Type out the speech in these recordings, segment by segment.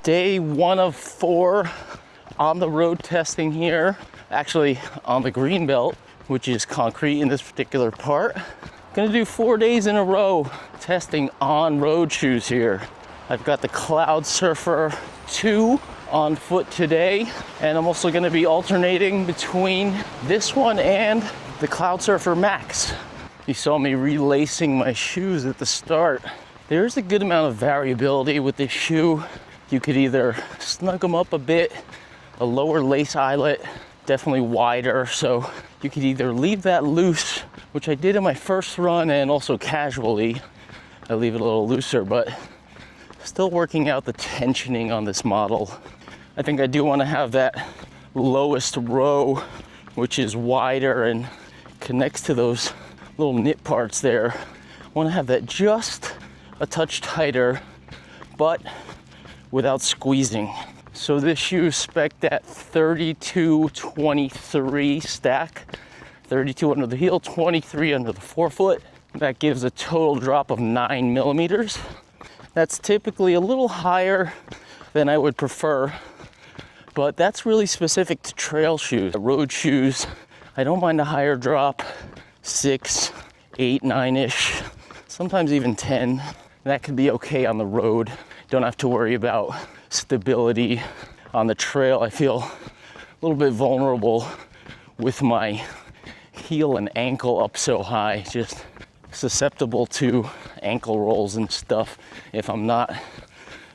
Day 1 of 4 on the road testing here. Actually on the green belt, which is concrete in this particular part. Gonna do 4 days in a row testing on road shoes here. I've got the Cloudsurfer 2 on foot today, and I'm also gonna be alternating between this one and the Cloudsurfer Max. You saw me relacing my shoes at the start. There's a good amount of variability with this shoe. You could either snug them up a bit, a lower lace eyelet, definitely wider, so you could either leave that loose, which I did in my first run, and also casually, I leave it a little looser, but still working out the tensioning on this model. I think I do want to have that lowest row, which is wider and connects to those little nip parts there. I want to have that just a touch tighter, but without squeezing. So this shoe is spec'd at 32-23 stack, 32 under the heel, 23 under the forefoot. That gives a total drop of 9 millimeters. That's typically a little higher than I would prefer, but that's really specific to trail shoes. Road shoes, I don't mind a higher drop, 6, 8, 9-ish, sometimes even 10. That could be okay on the road. Don't have to worry about stability. On the trail, I feel a little bit vulnerable with my heel and ankle up so high, just susceptible to ankle rolls and stuff if I'm not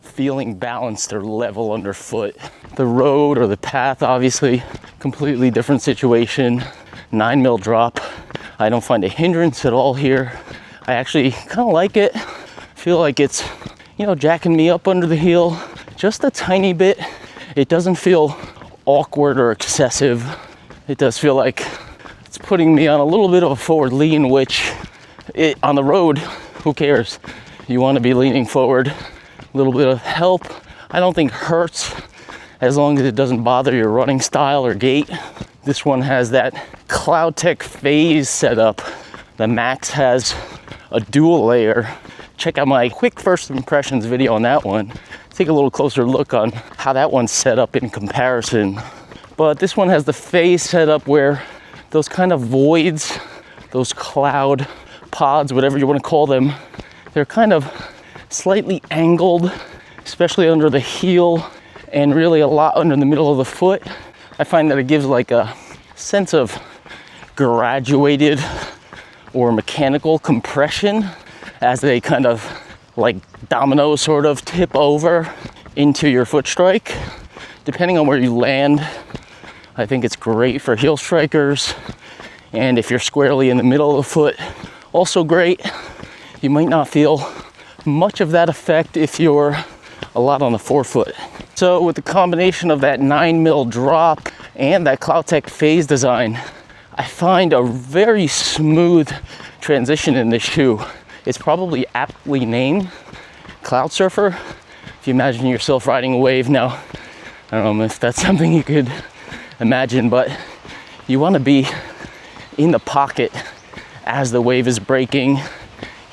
feeling balanced or level underfoot. The road or the path, obviously, completely different situation. 9 mil drop. I don't find a hindrance at all here. I actually kind of like it. Feel like it's, jacking me up under the heel just a tiny bit. It doesn't feel awkward or excessive. It does feel like it's putting me on a little bit of a forward lean, which on the road, who cares? You want to be leaning forward. A little bit of help, I don't think hurts, as long as it doesn't bother your running style or gait. This one has that CloudTech phase setup. The Max has a dual layer. Check out my quick first impressions video on that one. Take a little closer look on how that one's set up in comparison. But this one has the phase setup where those kind of voids, those cloud pods, whatever you want to call them, they're kind of slightly angled, especially under the heel and really a lot under the middle of the foot. I find that it gives like a sense of graduated or mechanical compression as they kind of like dominoes sort of tip over into your foot strike. Depending on where you land, I think it's great for heel strikers. And if you're squarely in the middle of the foot, also great. You might not feel much of that effect if you're a lot on the forefoot. So with the combination of that 9 mil drop and that CloudTech phase design, I find a very smooth transition in this shoe. It's probably aptly named Cloudsurfer. If you imagine yourself riding a wave now, I don't know if that's something you could imagine, but you want to be in the pocket as the wave is breaking.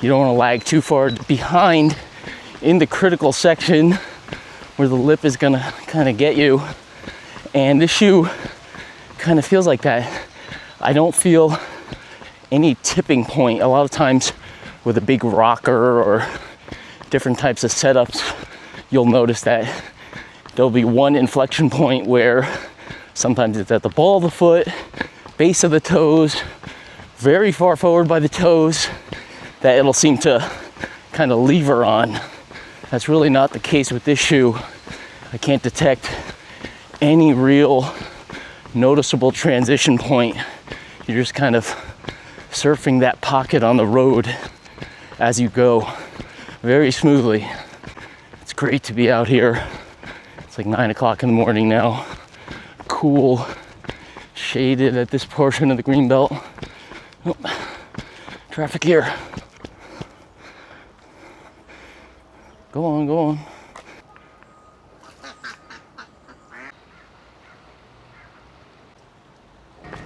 You don't want to lag too far behind in the critical section where the lip is gonna kind of get you. And this shoe kind of feels like that. I don't feel any tipping point. A lot of times with a big rocker or different types of setups, you'll notice that there'll be one inflection point where sometimes it's at the ball of the foot, base of the toes, very far forward by the toes, that it'll seem to kind of lever on. That's really not the case with this shoe. I can't detect any real noticeable transition point. You're just kind of surfing that pocket on the road as you go very smoothly. It's great to be out here. It's like 9 o'clock in the morning now. Cool, shaded at this portion of the green belt. Oh, traffic here. Go on, go on.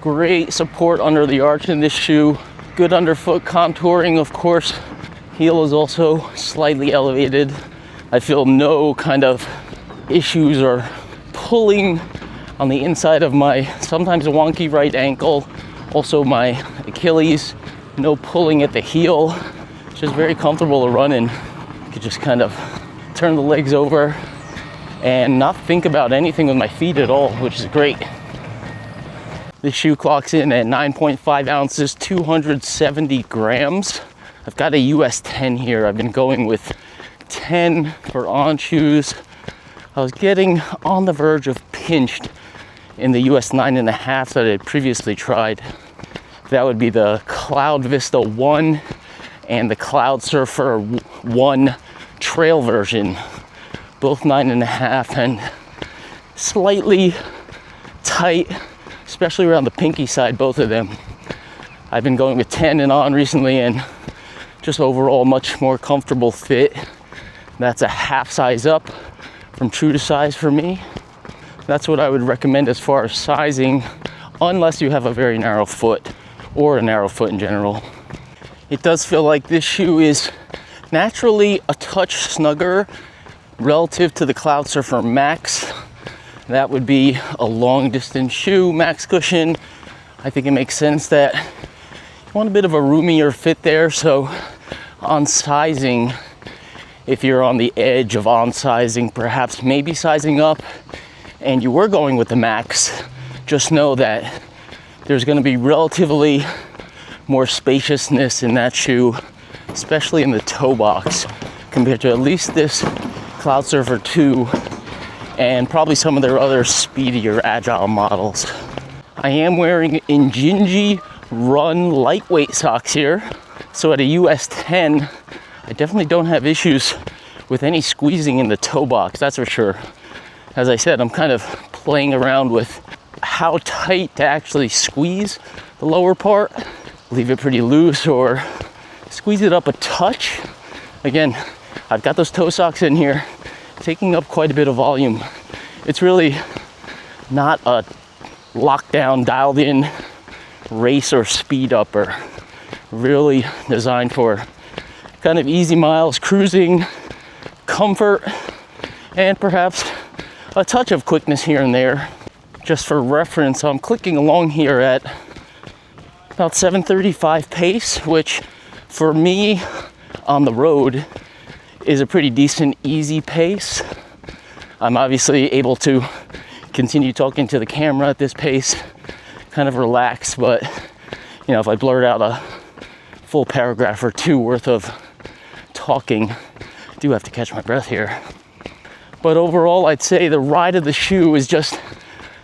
Great support under the arch in this shoe. Good underfoot contouring, of course. Heel is also slightly elevated. I feel no kind of issues are pulling on the inside of my sometimes a wonky right ankle, also my Achilles, no pulling at the heel. It's just very comfortable to run in. You could just kind of turn the legs over and not think about anything with my feet at all, which is great. This shoe clocks in at 9.5 ounces, 270 grams. I've got a US 10 here. I've been going with 10 for On shoes. I was getting on the verge of pinched in the US 9.5 that I had previously tried. That would be the Cloud Vista 1 and the Cloudsurfer 1 trail version. Both 9.5 and slightly tight, especially around the pinky side, both of them. I've been going with 10 and On recently, and just overall much more comfortable fit. That's a half size up from true to size for me. That's what I would recommend as far as sizing, unless you have a very narrow foot or a narrow foot in general. It does feel like this shoe is naturally a touch snugger relative to the Cloudsurfer Max. That would be a long distance shoe, max cushion. I think it makes sense that you want a bit of a roomier fit there. So on sizing, if you're on the edge of on sizing, perhaps maybe sizing up, and you were going with the Max, just know that there's going to be relatively more spaciousness in that shoe, especially in the toe box, compared to at least this Cloudsurfer 2 and probably some of their other speedier agile models. I am wearing Injinji Run lightweight socks here. So at a US 10, I definitely don't have issues with any squeezing in the toe box, that's for sure. As I said, I'm kind of playing around with how tight to actually squeeze the lower part, leave it pretty loose or squeeze it up a touch. Again, I've got those toe socks in here, taking up quite a bit of volume. It's really not a lockdown, dialed in race or speed upper. Really designed for kind of easy miles, cruising, comfort, and perhaps a touch of quickness here and there. Just for reference, I'm clicking along here at about 7:35 pace, which for me on the road is a pretty decent, easy pace. I'm obviously able to continue talking to the camera at this pace, kind of relax, but you know, if I blurt out a full paragraph or two worth of talking, I do have to catch my breath here. But overall, I'd say the ride of the shoe is just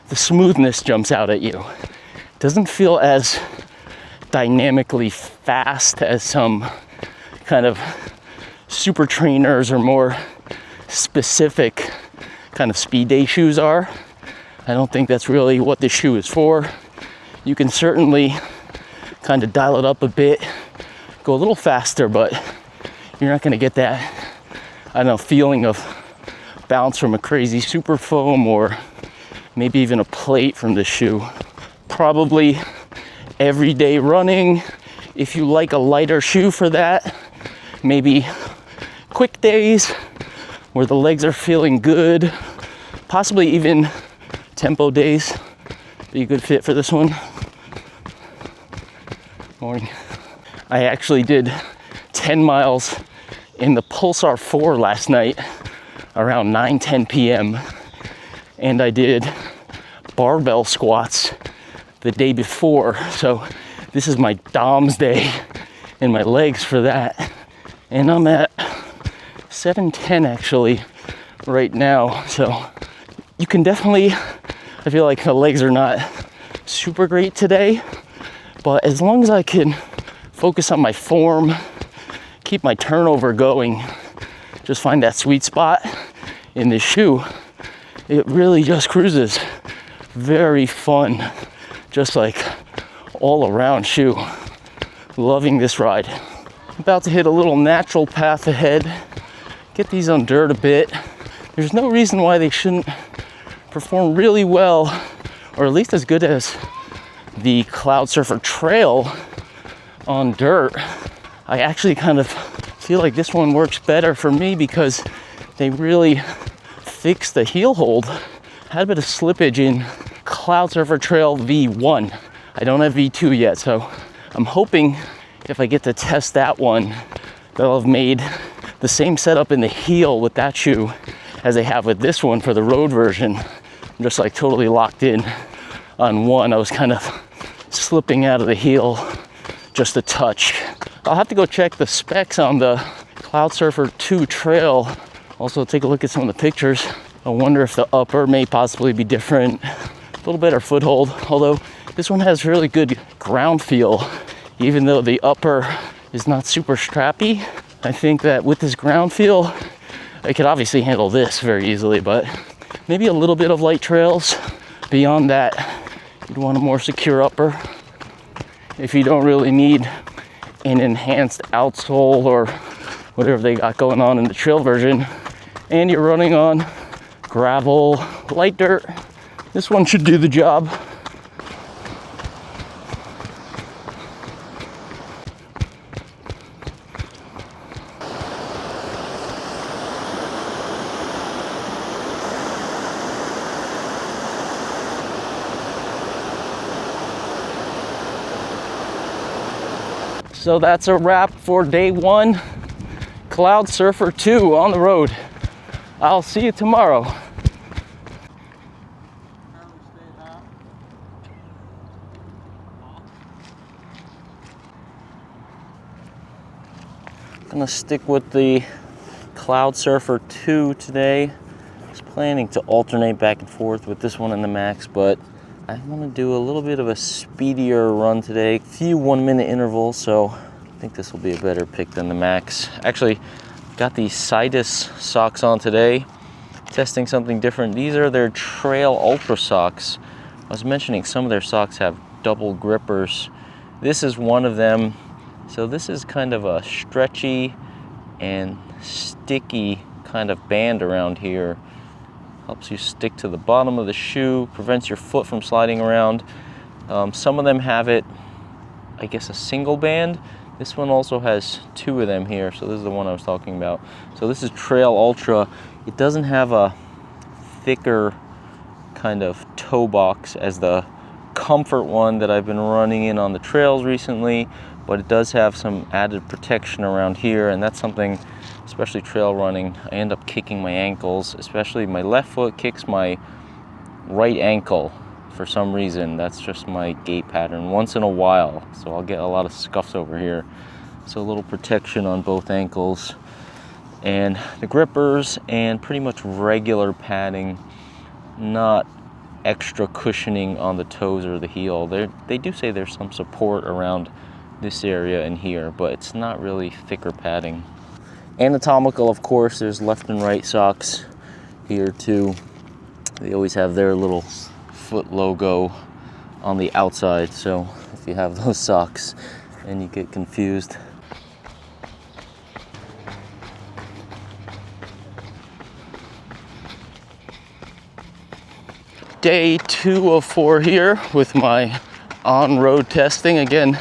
the smoothness jumps out at you. It doesn't feel as dynamically fast as some kind of super trainers or more specific kind of speed day shoes are. I don't think that's really what this shoe is for. You can certainly kind of dial it up a bit, go a little faster, but you're not going to get that, I don't know, feeling of bounce from a crazy super foam or maybe even a plate from this shoe. Probably everyday running, if you like a lighter shoe for that, maybe quick days where the legs are feeling good, possibly even tempo days, be a good fit for this one. Morning. I actually did 10 miles in the Pulsar 4 last night around 9-10 p.m. and I did barbell squats the day before, so this is my DOMS day in my legs for that, and I'm at 7:10 actually right now, so you can definitely, I feel like the legs are not super great today, but as long as I can focus on my form, keep my turnover going, just find that sweet spot in this shoe, it really just cruises. Very fun, just like all around shoe. Loving this ride. About to hit a little natural path ahead, get these on dirt a bit. There's no reason why they shouldn't perform really well, or at least as good as the Cloudsurfer Trail on dirt. I actually kind of feel like this one works better for me because they really fix the heel hold. Had a bit of slippage in Cloudsurfer Trail V1. I don't have V2 yet, so I'm hoping if I get to test that one, they'll have made the same setup in the heel with that shoe as they have with this one for the road version. I'm just like totally locked in on one. I was kind of slipping out of the heel just a touch. I'll have to go check the specs on the Cloudsurfer 2 Trail. Also take a look at some of the pictures. I wonder if the upper may possibly be different. A little better foothold, although this one has really good ground feel. Even though the upper is not super strappy, I think that with this ground feel, I could obviously handle this very easily, but maybe a little bit of light trails. Beyond that, you'd want a more secure upper. If you don't really need an enhanced outsole or whatever they got going on in the trail version, and you're running on gravel, light dirt, this one should do the job. So that's a wrap for day one, Cloudsurfer 2 on the road. I'll see you tomorrow. Gonna stick with the Cloudsurfer 2 today. I was planning to alternate back and forth with this one and the Max, but I want to do a little bit of a speedier run today. A few 1 minute intervals, so I think this will be a better pick than the Max. Actually, got these Sidas socks on today. Testing something different. These are their Trail Ultra socks. I was mentioning some of their socks have double grippers. This is one of them. So this is kind of a stretchy and sticky kind of band around here. Helps you stick to the bottom of the shoe, prevents your foot from sliding around. Some of them have it, I guess, a single band. This one also has two of them here, so this is the one I was talking about. So this is Trail Ultra. It doesn't have a thicker kind of toe box as the Comfort one that I've been running in on the trails recently, but it does have some added protection around here, and that's something, especially trail running, I end up kicking my ankles, especially my left foot kicks my right ankle for some reason. That's just my gait pattern once in a while, so I'll get a lot of scuffs over here. So a little protection on both ankles, and the grippers, and pretty much regular padding, not extra cushioning on the toes or the heel. They do say there's some support around this area and here, but it's not really thicker padding. Anatomical, of course, there's left and right socks here too. They always have their little foot logo on the outside, so if you have those socks and you get confused. Day 2 of 4 here with my on-road testing. Again,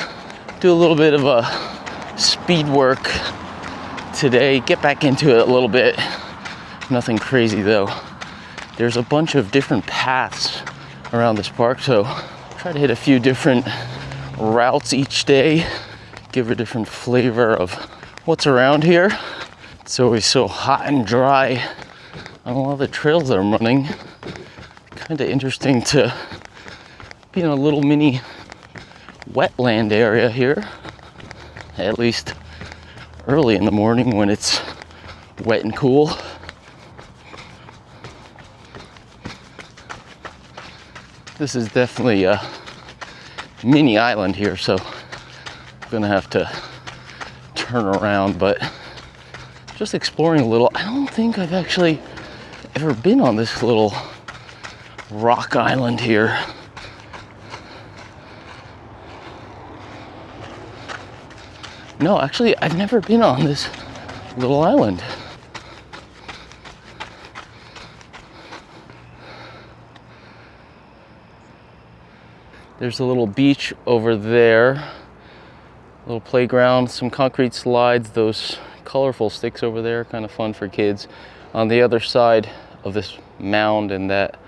do a little bit of a speed work today, get back into it a little bit. Nothing crazy though. There's a bunch of different paths around this park, so try to hit a few different routes each day, give a different flavor of what's around here. It's always so hot and dry on a lot of the trails that I'm running. Kind of interesting to be in a little mini wetland area here, at least early in the morning when it's wet and cool. This is definitely a mini island here, so I'm gonna have to turn around, but just exploring a little. I don't think I've actually ever been on this little rock island here. No, actually, I've never been on this little island. There's a little beach over there, a little playground, some concrete slides, those colorful sticks over there, kind of fun for kids. On the other side, of this mound, and that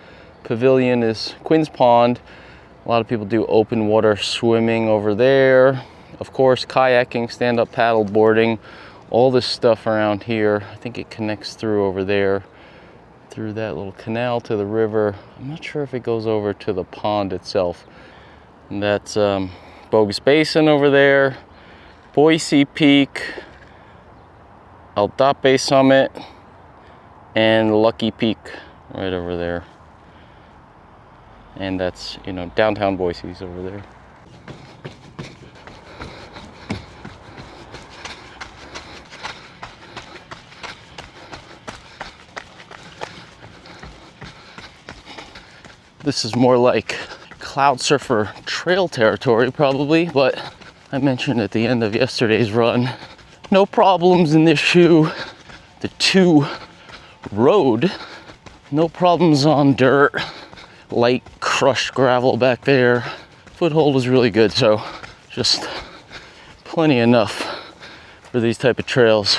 pavilion is Quinn's Pond. A lot of people do open water swimming over there. Of course, kayaking, stand-up paddle boarding, all this stuff around here. I think it connects through over there, through that little canal to the river. I'm not sure if it goes over to the pond itself. And that's Bogus Basin over there, Boise Peak, Aldape Summit, and Lucky Peak right over there. And that's, you know, downtown Boise's over there. This is more like Cloudsurfer Trail territory probably, but I mentioned at the end of yesterday's run, no problems in this shoe. The 2 road, no problems on dirt, light crushed gravel back there. Foothold was really good, so just plenty enough for these type of trails.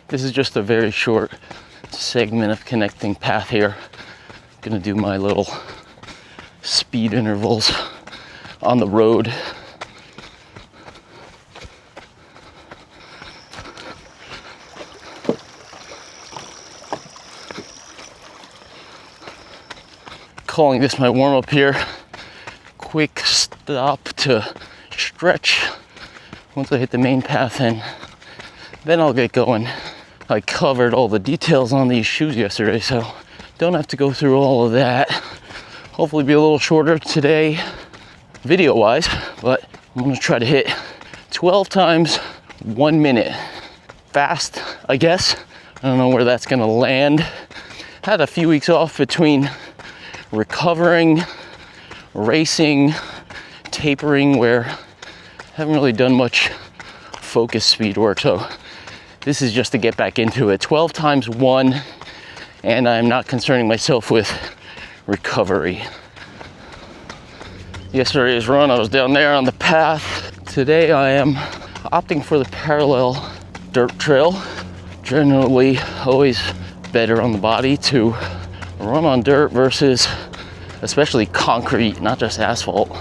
This is just a very short segment of connecting path here. Gonna do my little speed intervals on the road. Calling this my warm-up here. Quick stop to stretch once I hit the main path, and then I'll get going. I covered all the details on these shoes yesterday, so don't have to go through all of that. Hopefully be a little shorter today, video-wise, but I'm gonna try to hit 12 times 1 minute. Fast, I guess. I don't know where that's gonna land. Had a few weeks off between recovering, racing, tapering, where I haven't really done much focus speed work, so this is just to get back into it. 12 times 1, and I'm not concerning myself with recovery. Yesterday's run, I was down there on the path. Today I am opting for the parallel dirt trail. Generally always better on the body to run on dirt versus especially concrete, not just asphalt.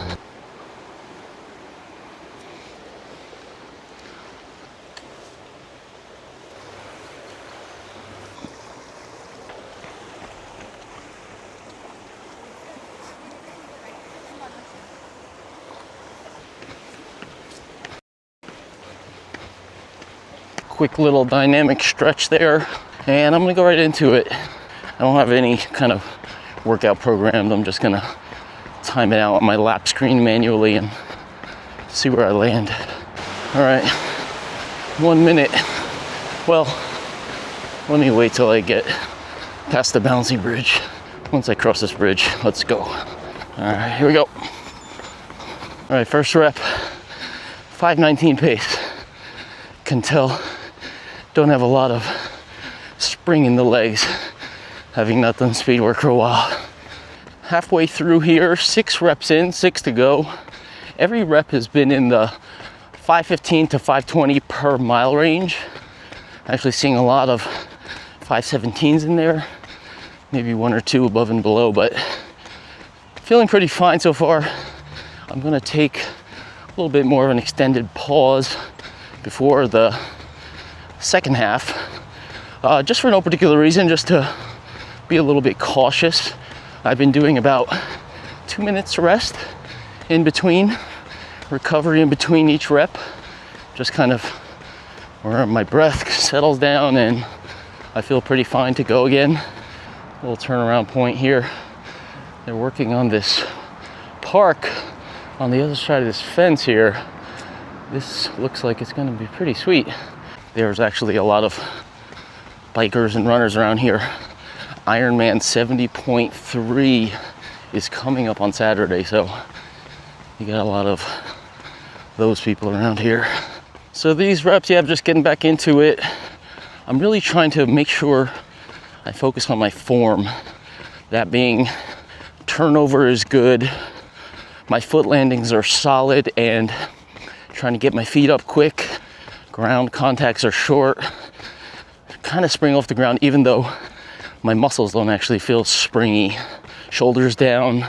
Quick little dynamic stretch there, and I'm gonna go right into it. I don't have any kind of workout programmed. I'm just gonna time it out on my lap screen manually and see where I land. All right, 1 minute. Well, let me wait till I get past the bouncy bridge. Once I cross this bridge, let's go. All right, here we go. All right, first rep, 5:19 pace. Can tell don't have a lot of spring in the legs, having not done speed work for a while. Halfway through here, 6 reps in, 6 to go. Every rep has been in the 5:15 to 5:20 per mile range. Actually seeing a lot of 5:17s in there, maybe 1 or 2 above and below, but feeling pretty fine so far. I'm gonna take a little bit more of an extended pause before the second half, just for no particular reason, just to be a little bit cautious. I've been doing about 2 minutes rest in between, recovery in between each rep, just kind of where my breath settles down and I feel pretty fine to go again. A little turnaround point here. They're working on this park on the other side of this fence here. This looks like it's gonna be pretty sweet. There's actually a lot of bikers and runners around here. Ironman 70.3 is coming up on Saturday, so you got a lot of those people around here. So these reps, yeah, I'm just getting back into it. I'm really trying to make sure I focus on my form. That being, turnover is good, my foot landings are solid, and trying to get my feet up quick. Ground contacts are short. Kind of spring off the ground, even though my muscles don't actually feel springy. Shoulders down,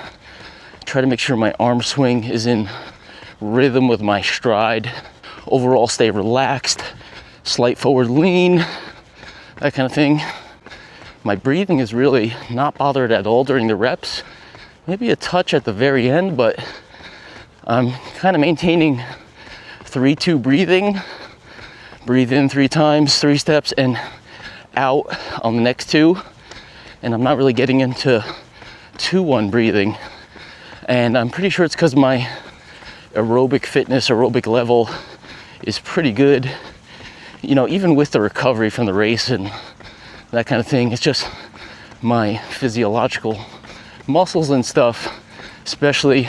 try to make sure my arm swing is in rhythm with my stride. Overall, stay relaxed, slight forward lean, that kind of thing. My breathing is really not bothered at all during the reps. Maybe a touch at the very end, but I'm kind of maintaining 3-2 breathing. Breathe in 3 times, 3 steps, and out on the next 2. And I'm not really getting into 2-1 breathing. And I'm pretty sure it's because my aerobic fitness, aerobic level is pretty good. You know, even with the recovery from the race and that kind of thing, it's just my physiological muscles and stuff, especially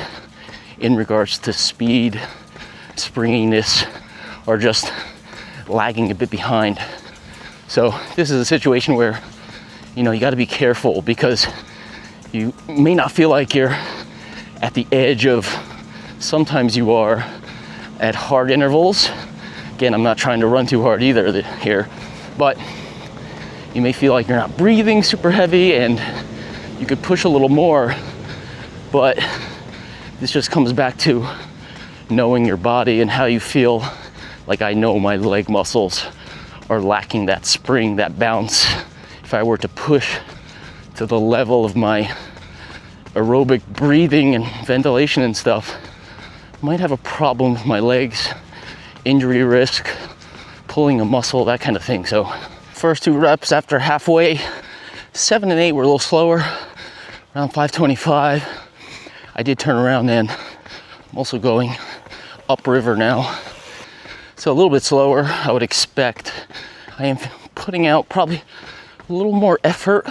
in regards to speed, springiness, are just lagging a bit behind. So this is a situation where, you know, you got to be careful, because you may not feel like you're at the edge of, sometimes you are at hard intervals. Again, I'm not trying to run too hard either here, but you may feel like you're not breathing super heavy and you could push a little more, but this just comes back to knowing your body and how you feel. Like, I know my leg muscles are lacking that spring, that bounce. If I were to push to the level of my aerobic breathing and ventilation and stuff, I might have a problem with my legs, injury risk, pulling a muscle, that kind of thing. So first 2 reps after halfway, 7 and 8 were a little slower, around 525. I did turn around then. I'm also going upriver now, so a little bit slower, I would expect. I am putting out probably a little more effort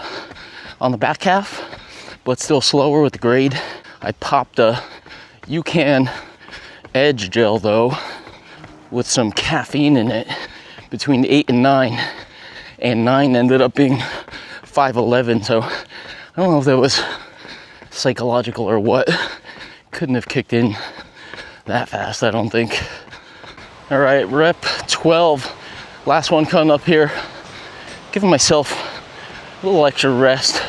on the back half, but still slower with the grade. I popped a UCAN Edge gel though, with some caffeine in it, between 8 and 9, and 9 ended up being 511, so I don't know if that was psychological or what. Couldn't have kicked in that fast, I don't think. All right, rep 12, last one coming up here. Giving myself a little extra rest,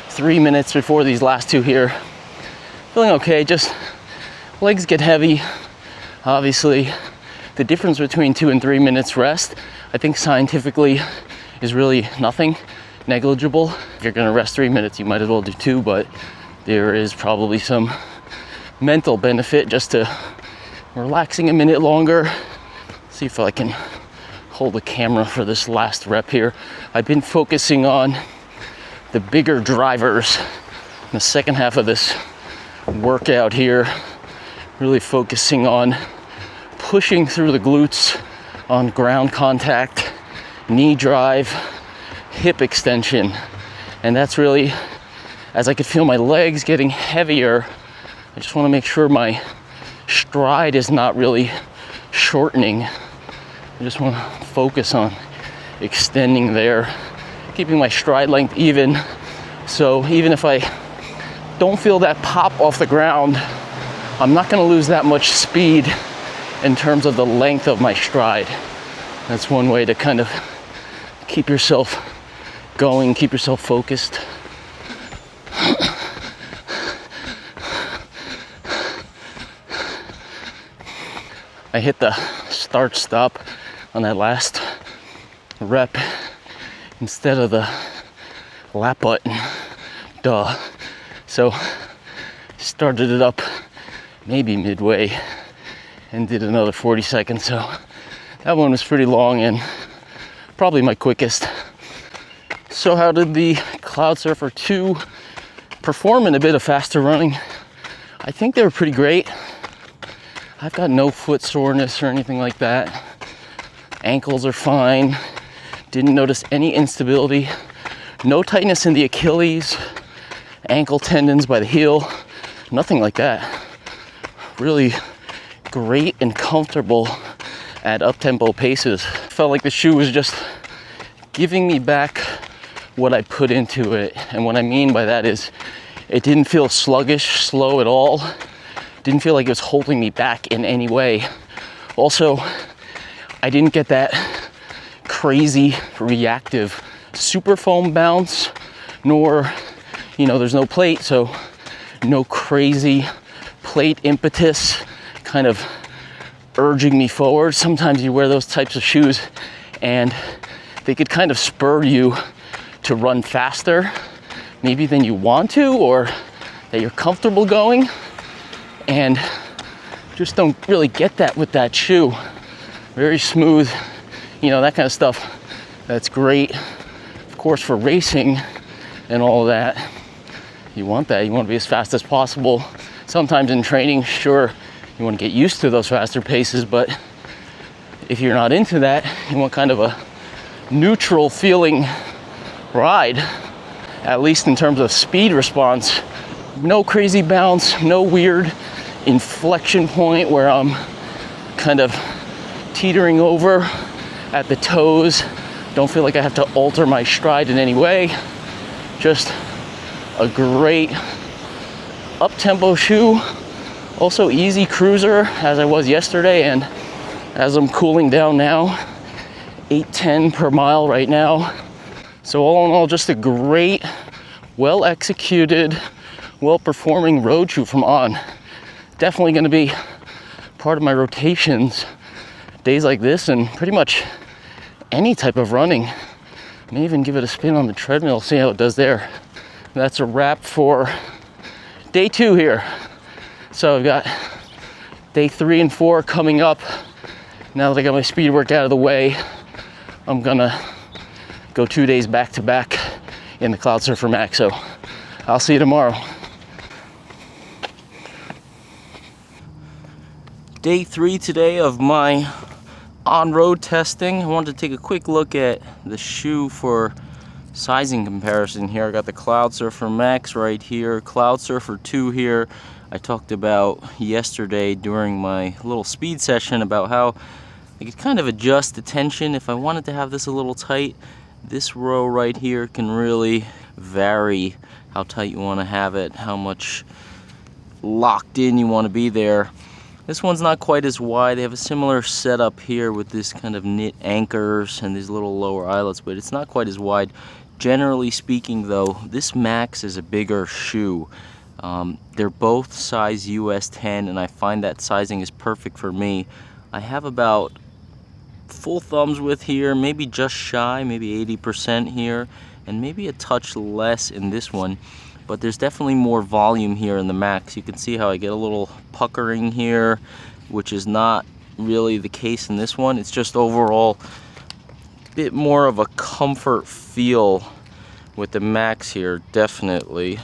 3 minutes before these last 2 here. Feeling okay, just legs get heavy. Obviously, the difference between 2 and 3 minutes rest, I think scientifically is really nothing, negligible. If you're gonna rest 3 minutes, you might as well do 2, but there is probably some mental benefit just to relaxing a minute longer. See if I can hold the camera for this last rep here. I've been focusing on the bigger drivers in the second half of this workout here, really focusing on pushing through the glutes on ground contact, knee drive, hip extension. And that's really, as I could feel my legs getting heavier, I just want to make sure my stride is not really shortening. I just want to focus on extending there, keeping my stride length even. So even if I don't feel that pop off the ground, I'm not going to lose that much speed in terms of the length of my stride. That's one way to kind of keep yourself going, keep yourself focused. I hit the start stop on that last rep instead of the lap button, duh. So started it up maybe midway and did another 40 seconds. So that one was pretty long and probably my quickest. So how did the Cloudsurfer 2 perform in a bit of faster running? I think they were pretty great. I've got no foot soreness or anything like that. Ankles are fine. Didn't notice any instability. No tightness in the Achilles, ankle tendons by the heel, nothing like that. Really great and comfortable at up-tempo paces. Felt like the shoe was just giving me back what I put into it. And what I mean by that is it didn't feel sluggish, slow at all. Didn't feel like it was holding me back in any way. Also, I didn't get that crazy reactive super foam bounce nor, you know, there's no plate, so no crazy plate impetus kind of urging me forward. Sometimes you wear those types of shoes and they could kind of spur you to run faster maybe than you want to, or that you're comfortable going, and just don't really get that with that shoe. Very smooth, you know, that kind of stuff. That's great, of course, for racing and all of that. You want that, you want to be as fast as possible. Sometimes in training, sure, you want to get used to those faster paces, but if you're not into that, you want kind of a neutral feeling ride, at least in terms of speed response. No crazy bounce, no weird inflection point where I'm kind of teetering over at the toes. Don't feel like I have to alter my stride in any way. Just a great up-tempo shoe. Also easy cruiser, as I was yesterday, and as I'm cooling down now, 8:10 per mile right now. So all in all, just a great, well-executed, well-performing road shoe from On. Definitely gonna be part of my rotations days like this, and pretty much any type of running. May even give it a spin on the treadmill, see how it does there. That's a wrap for day 2 here. So I've got day 3 and 4 coming up. Now that I got my speed work out of the way, I'm gonna go 2 days back to back in the Cloudsurfer Max. So I'll see you tomorrow. Day 3 today of my on-road testing. I wanted to take a quick look at the shoe for sizing comparison here. I got the Cloudsurfer Max right here, Cloudsurfer 2 here. I talked about yesterday during my little speed session about how I could kind of adjust the tension if I wanted to have this a little tight. This row right here can really vary how tight you want to have it, how much locked in you want to be there. This one's not quite as wide. They have a similar setup here with this kind of knit anchors and these little lower eyelets, but it's not quite as wide. Generally speaking though, this Max is a bigger shoe. They're both size US 10, and I find that sizing is perfect for me. I have about full thumbs width here, maybe just shy, maybe 80% here, and maybe a touch less in this one. But there's definitely more volume here in the Max. You can see how I get a little puckering here, which is not really the case in this one. It's just overall a bit more of a comfort feel with the Max here, definitely.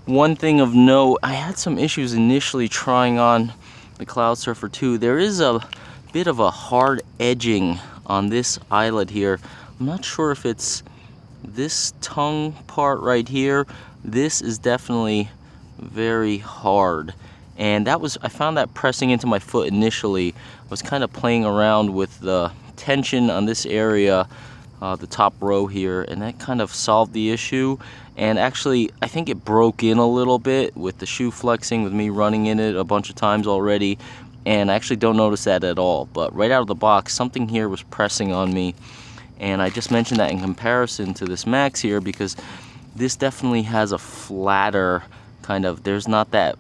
One thing of note, I had some issues initially trying on the Cloudsurfer 2. There is a bit of a hard edging on this eyelet here. I'm not sure if it's this tongue part right here. This is definitely very hard, and I found that pressing into my foot initially. I was kind of playing around with the tension on this area, the top row here, and that kind of solved the issue. And actually, I think it broke in a little bit with the shoe flexing, with me running in it a bunch of times already, and I actually don't notice that at all. But right out of the box, something here was pressing on me, and I just mentioned that in comparison to this Max here, because this definitely has a flatter kind of, there's not that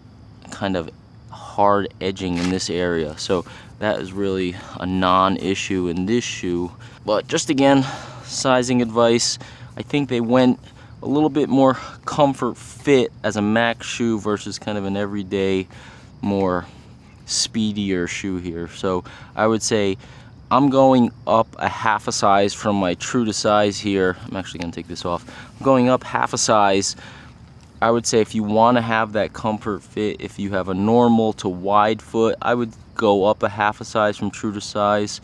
kind of hard edging in this area. So that is really a non-issue in this shoe. But just again, sizing advice, I think they went a little bit more comfort fit as a Max shoe versus kind of an everyday, more speedier shoe here. So I would say I'm going up a half a size from my true to size here. I'm actually gonna take this off. I'm going up half a size. I would say if you want to have that comfort fit, if you have a normal to wide foot, I would go up a half a size from true to size.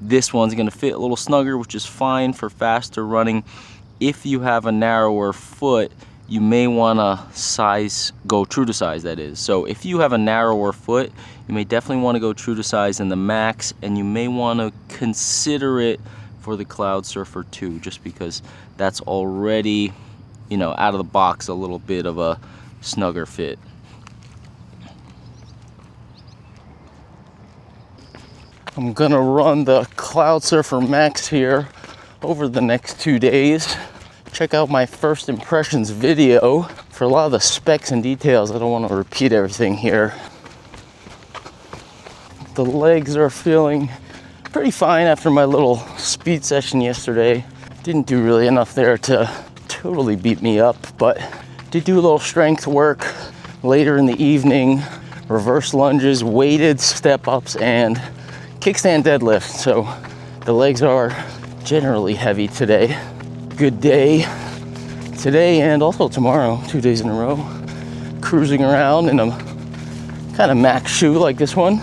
This one's gonna fit a little snugger, which is fine for faster running. If you have a narrower foot, you may want to go true to size, that is. So if you have a narrower foot, you may definitely want to go true to size in the Max, and you may want to consider it for the Cloudsurfer 2, just because that's already, you know, out of the box a little bit of a snugger fit. I'm gonna run the Cloudsurfer Max here over the next 2 days. Check out my first impressions video for a lot of the specs and details. I don't want to repeat everything here. The legs are feeling pretty fine after my little speed session yesterday. Didn't do really enough there to totally beat me up, but did do a little strength work later in the evening, reverse lunges, weighted step ups, and kickstand deadlift. So the legs are generally heavy today. Good day today and also tomorrow, 2 days in a row. Cruising around in a kind of max shoe like this one.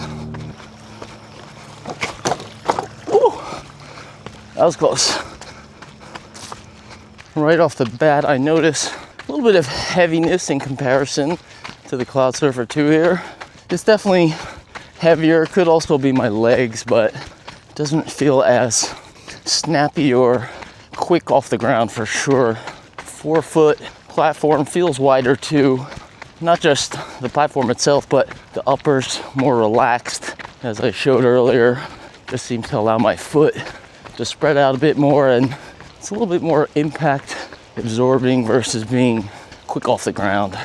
Ooh, that was close. Right off the bat, I notice a little bit of heaviness in comparison to the Cloudsurfer 2 here. It's definitely heavier. Could also be my legs, but it doesn't feel as snappy or quick off the ground for sure. 4-foot platform feels wider too. Not just the platform itself, but the uppers more relaxed, as I showed earlier. Just seems to allow my foot to spread out a bit more, and it's a little bit more impact absorbing versus being quick off the ground.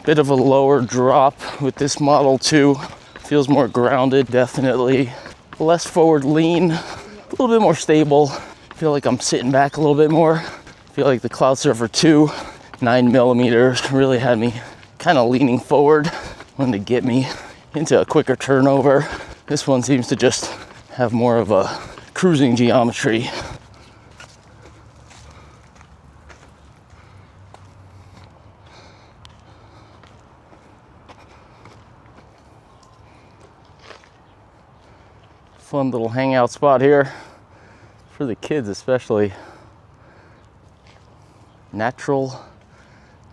Bit of a lower drop with this model too. Feels more grounded, definitely. Less forward lean, a little bit more stable. Feel like I'm sitting back a little bit more. Feel like the Cloudsurfer 2, 9mm, really had me kind of leaning forward, wanted to get me into a quicker turnover. This one seems to just have more of a cruising geometry. Fun little hangout spot here for the kids, especially. Natural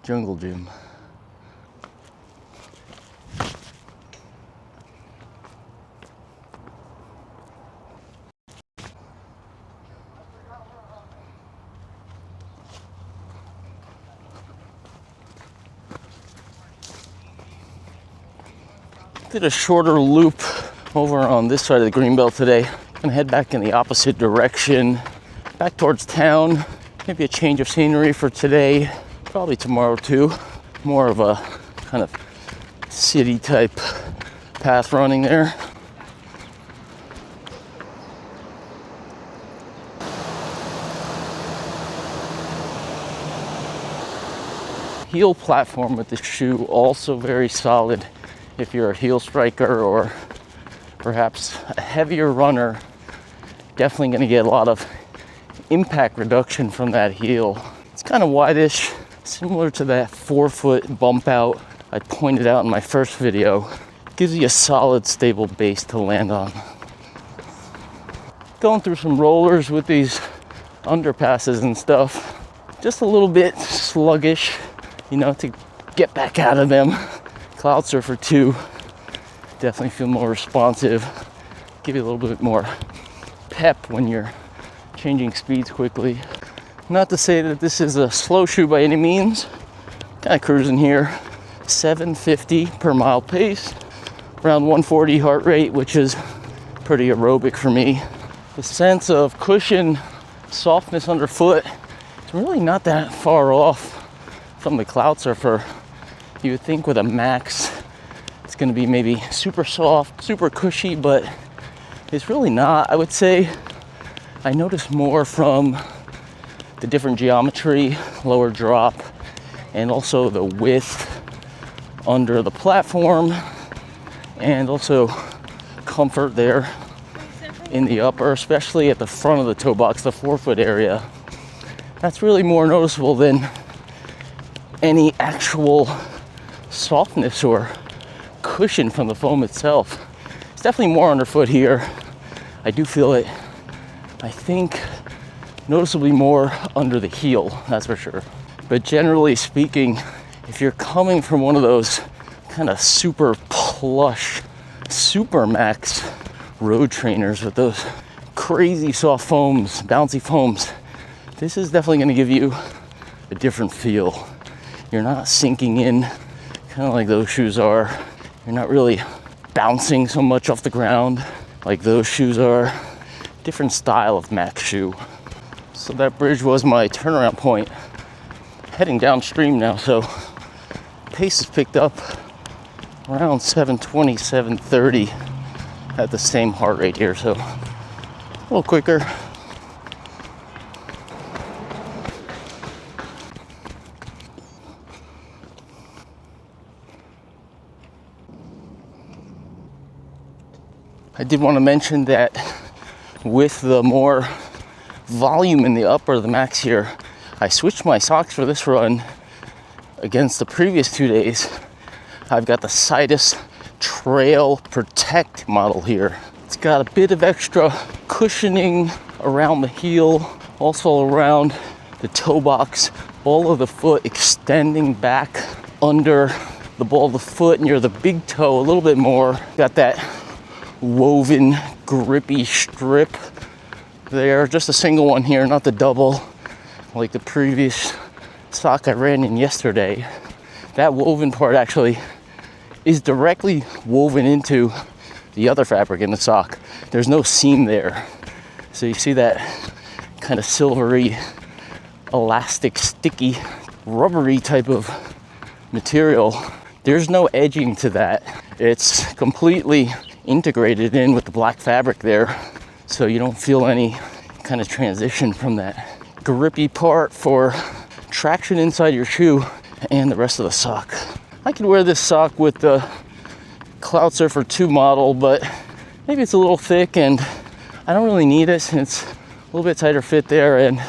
jungle gym. Did a shorter loop over on this side of the greenbelt today. Gonna head back in the opposite direction, back towards town. Maybe a change of scenery for today, probably tomorrow too. More of a kind of city type path running there. Heel platform with this shoe, also very solid if you're a heel striker or perhaps a heavier runner. Definitely going to get a lot of impact reduction from that heel. It's kind of wideish, similar to that 4-foot bump out I pointed out in my first video. Gives you a solid, stable base to land on. Going through some rollers with these underpasses and stuff. Just a little bit sluggish, you know, to get back out of them. Cloudsurfer 2, definitely feel more responsive. Give you a little bit more pep when you're changing speeds quickly. Not to say that this is a slow shoe by any means. Kind of cruising here, 750 per mile pace, around 140 heart rate, which is pretty aerobic for me. The sense of cushion, softness underfoot, it's really not that far off from the Cloudsurfer. You would think with a Max, it's gonna be maybe super soft, super cushy, but it's really not. I would say I notice more from the different geometry, lower drop, and also the width under the platform, and also comfort there in the upper, especially at the front of the toe box, the 4-foot area. That's really more noticeable than any actual softness or cushion from the foam itself. It's definitely more underfoot here. I do feel it, I think, noticeably more under the heel, that's for sure. But generally speaking, if you're coming from one of those kind of super plush, super max road trainers with those crazy soft foams, bouncy foams, this is definitely going to give you a different feel. You're not sinking in kind of like those shoes are. You're not really bouncing so much off the ground like those shoes are. Different style of Max shoe. So that bridge was my turnaround point. Heading downstream now, so pace has picked up around 720, 730 at the same heart rate here, so a little quicker. I did want to mention that with the more volume in the upper of the Max here, I switched my socks for this run against the previous 2 days. I've got the Sidas Trail Protect model here. It's got a bit of extra cushioning around the heel, also around the toe box, ball of the foot extending back under the ball of the foot near the big toe a little bit more. Got that woven grippy strip there, just a single one here, not the double like the previous sock I ran in yesterday. That woven part actually is directly woven into the other fabric in the sock. There's no seam there, so you see that kind of silvery, elastic, sticky, rubbery type of material. There's no edging to that. It's completely integrated in with the black fabric there, so you don't feel any kind of transition from that grippy part for traction inside your shoe and the rest of the sock. I could wear this sock with the Cloudsurfer 2 model, but maybe it's a little thick and I don't really need it since it's a little bit tighter fit there, and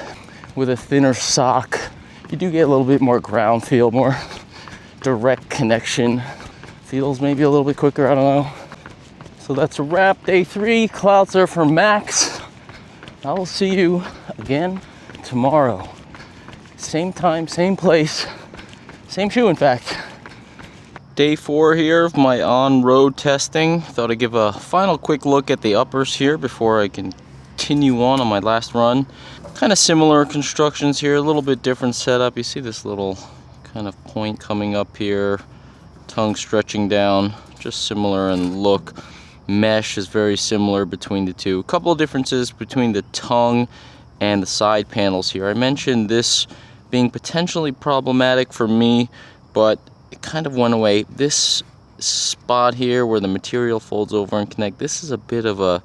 with a thinner sock you do get a little bit more ground feel, more direct connection. Feels maybe a little bit quicker, I don't know. So that's a wrap. Day 3, Cloudsurfer Max. I will see you again tomorrow. Same time, same place, same shoe in fact. Day 4 here of my on-road testing. Thought I'd give a final quick look at the uppers here before I continue on my last run. Kind of similar constructions here, a little bit different setup. You see this little kind of point coming up here, tongue stretching down, just similar in look. Mesh is very similar between the two. A couple of differences between the tongue and the side panels here. I mentioned this being potentially problematic for me, but it kind of went away. This spot here where the material folds over and connect, this is a bit of a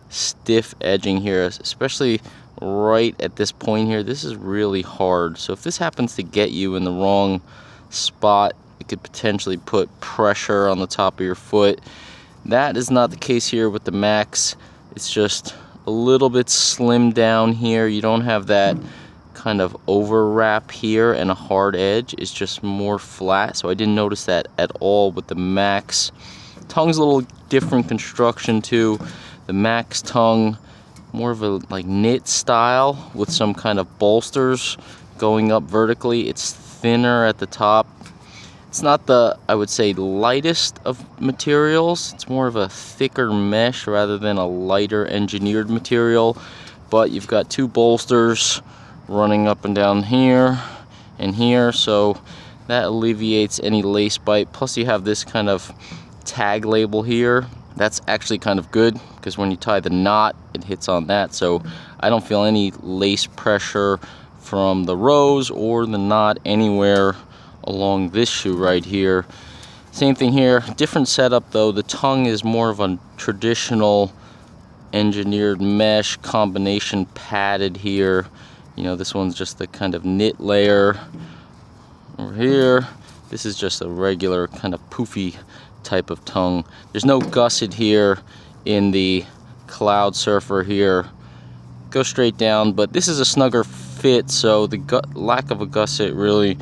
stiff edging here, especially right at this point here. This is really hard. So if this happens to get you in the wrong spot, it could potentially put pressure on the top of your foot. That is not the case here with the Max. It's just a little bit slimmed down here. You don't have that kind of overwrap here and a hard edge. It's just more flat, so I didn't notice that at all with the Max. Tongue's a little different construction too. The Max tongue, more of a like knit style with some kind of bolsters going up vertically. It's thinner at the top. It's not the, I would say, lightest of materials. It's more of a thicker mesh rather than a lighter engineered material. But you've got two bolsters running up and down here and here, so that alleviates any lace bite. Plus you have this kind of tag label here. That's actually kind of good because when you tie the knot, it hits on that. So I don't feel any lace pressure from the rose or the knot anywhere along this shoe right here. Same thing here, different setup though. The tongue is more of a traditional engineered mesh combination, padded here. You know, this one's just the kind of knit layer over here. This is just a regular kind of poofy type of tongue. There's no gusset here in the Cloudsurfer here. Go straight down, but this is a snugger fit, so the lack of a gusset really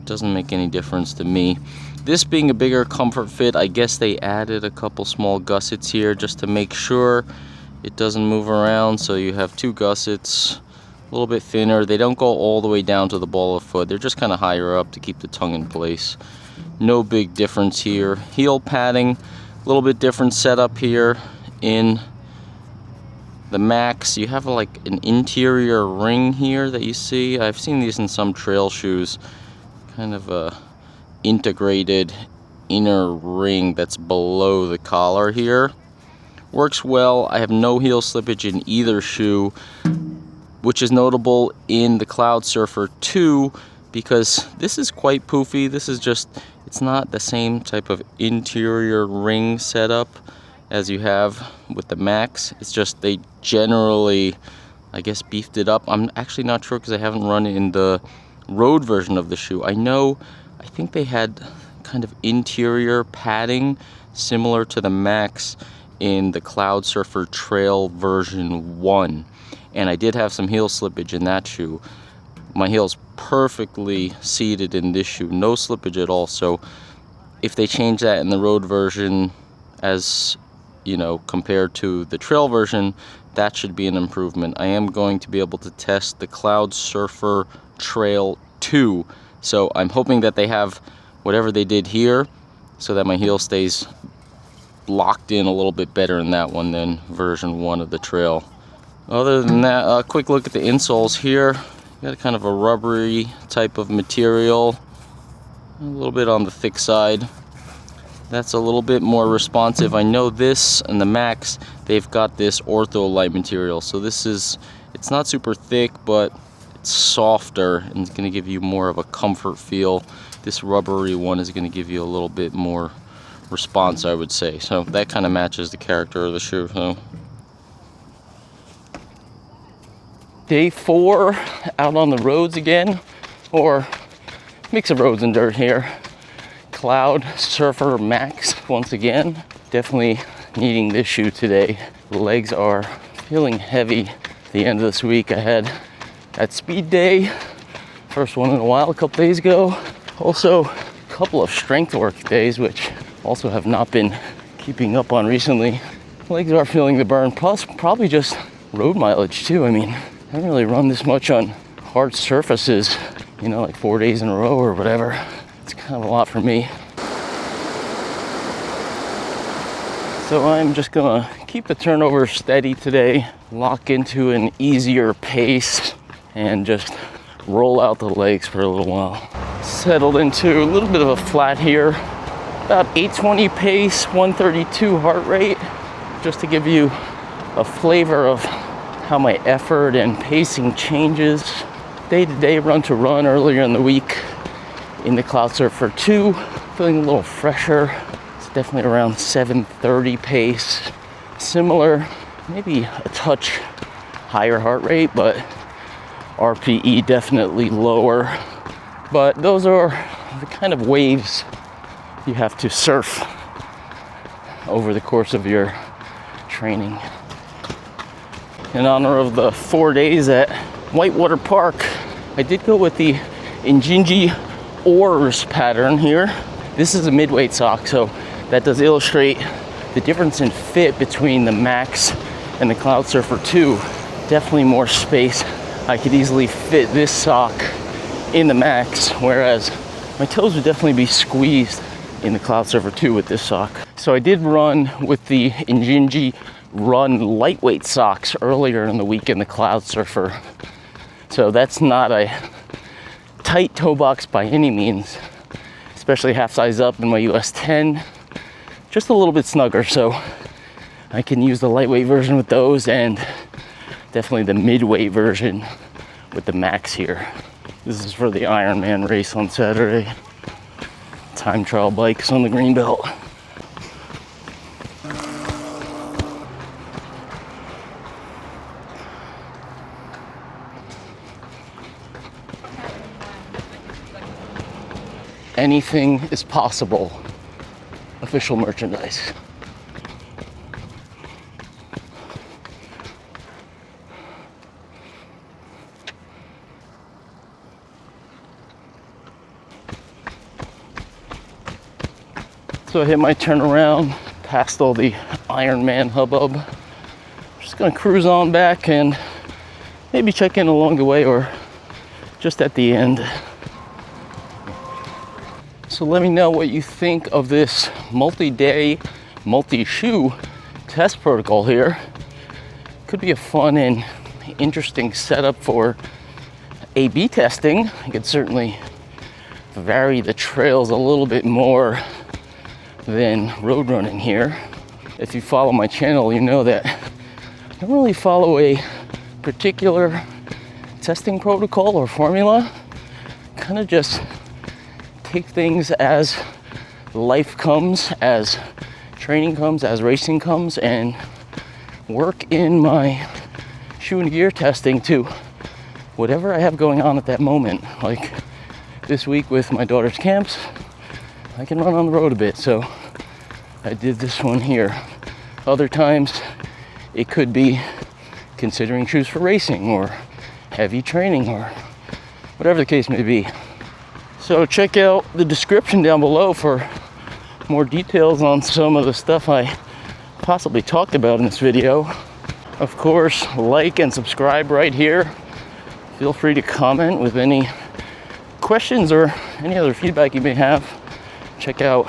doesn't make any difference to me. This being a bigger comfort fit, I guess they added a couple small gussets here just to make sure it doesn't move around. So you have two gussets, a little bit thinner. They don't go all the way down to the ball of foot. They're just kind of higher up to keep the tongue in place. No big difference here. Heel padding, a little bit different setup here in the Max. You have like an interior ring here that you see. I've seen these in some trail shoes. Kind of a integrated inner ring that's below the collar here. Works well. I have no heel slippage in either shoe. which is notable in the Cloudsurfer 2 because this is quite poofy. This is just, it's not the same type of interior ring setup as you have with the Max. It's just they generally, I guess, beefed it up. I'm actually not sure because I haven't run it in the road version of the shoe. I think they had kind of interior padding similar to the Max in the Cloudsurfer Trail version 1. And I did have some heel slippage in that shoe. My heel's perfectly seated in this shoe, no slippage at all. So if they change that in the road version, as you know, compared to the trail version, that should be an improvement. I am going to be able to test the Cloudsurfer Trail 2. So I'm hoping that they have whatever they did here so that my heel stays locked in a little bit better in that one than version 1 of the trail. Other than that, a quick look at the insoles here. Got a kind of a rubbery type of material, a little bit on the thick side. That's a little bit more responsive. I know this and the Max, they've got this ortholite material. So this is, it's not super thick, but it's softer and it's gonna give you more of a comfort feel. This rubbery one is gonna give you a little bit more response, I would say. So that kind of matches the character of the shoe. So day 4 out on the roads again, or mix of roads and dirt here. Cloudsurfer Max once again. Definitely needing this shoe today. The legs are feeling heavy at the end of this week. I had that speed day, first one in a while a couple days ago. Also a couple of strength work days, which also have not been keeping up on recently. Legs are feeling the burn, plus probably just road mileage too. I mean, I haven't really run this much on hard surfaces, you know, like 4 days in a row or whatever. It's kind of a lot for me. So I'm just gonna keep the turnover steady today, lock into an easier pace, and just roll out the legs for a little while. Settled into a little bit of a flat here, about 820 pace, 132 heart rate, just to give you a flavor of how my effort and pacing changes day to day, run to run. Earlier in the week in the Cloudsurfer 2, feeling a little fresher. It's definitely around 730 pace. Similar, maybe a touch higher heart rate, but RPE definitely lower. But those are the kind of waves you have to surf over the course of your training. In honor of the 4 days at Whitewater Park, I did go with the Injinji oars pattern here. This is a mid-weight sock, so that does illustrate the difference in fit between the Max and the Cloudsurfer 2. Definitely more space. I could easily fit this sock in the Max, whereas my toes would definitely be squeezed in the Cloudsurfer 2 with this sock. So I did run with the Injinji Run lightweight socks earlier in the week in the Cloudsurfer. So that's not a tight toe box by any means, especially half size up in my US 10. Just a little bit snugger, so I can use the lightweight version with those and definitely the midweight version with the Max here. This is for the Ironman race on Saturday. Time trial bikes on the Greenbelt. Anything is possible. Official merchandise. So I hit my turnaround past all the Ironman hubbub. Just gonna cruise on back and maybe check in along the way or just at the end. So let me know what you think of this multi-day, multi-shoe test protocol here. Could be a fun and interesting setup for A/B testing. I could certainly vary the trails a little bit more than road running here. If you follow my channel, you know that I don't really follow a particular testing protocol or formula. Kind of just take things as life comes, as training comes, as racing comes, and work in my shoe and gear testing to whatever I have going on at that moment. Like this week with my daughter's camps, I can run on the road a bit, so I did this one here. Other times it could be considering shoes for racing or heavy training or whatever the case may be. So check out the description down below for more details on some of the stuff I possibly talked about in this video. Of course, like and subscribe right here. Feel free to comment with any questions or any other feedback you may have. Check out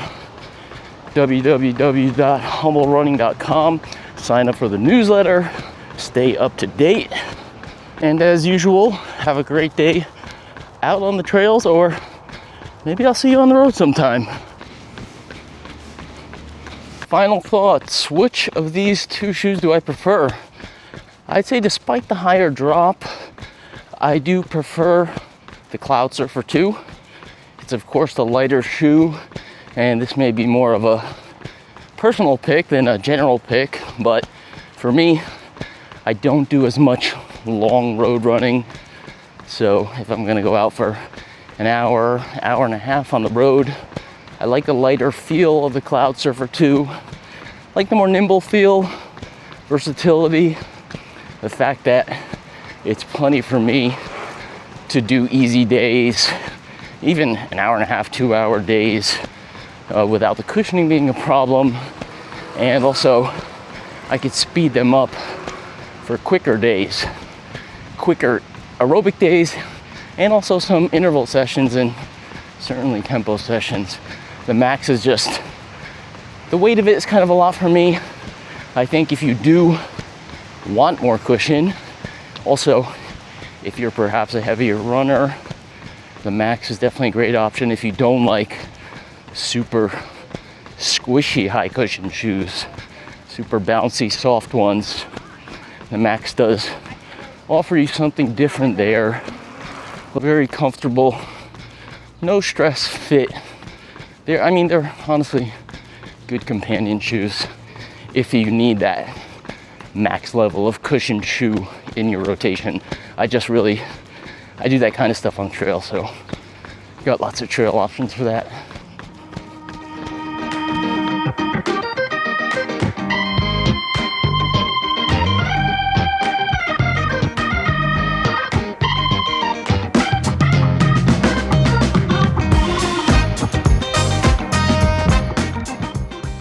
www.humblerunning.com. Sign up for the newsletter. Stay up to date. And as usual, have a great day out on the trails, or maybe I'll see you on the road sometime. Final thoughts. Which of these two shoes do I prefer? I'd say despite the higher drop, I do prefer the Cloudsurfer 2. It's of course the lighter shoe, and this may be more of a personal pick than a general pick, but for me, I don't do as much long road running. So if I'm gonna go out for an hour, hour and a half on the road, I like the lighter feel of the Cloudsurfer 2. I like the more nimble feel, versatility, the fact that it's plenty for me to do easy days, even an hour and a half, 2 hour days, without the cushioning being a problem. And also, I could speed them up for quicker days, quicker aerobic days, and also some interval sessions and certainly tempo sessions. The Max is just, the weight of it is kind of a lot for me. I think if you do want more cushion, also if you're perhaps a heavier runner, the Max is definitely a great option. If you don't like super squishy high cushion shoes, super bouncy soft ones, the Max does offer you something different there. Very comfortable, no stress fit. They're honestly good companion shoes if you need that max level of cushion shoe in your rotation. I do that kind of stuff on trail, so got lots of trail options for that.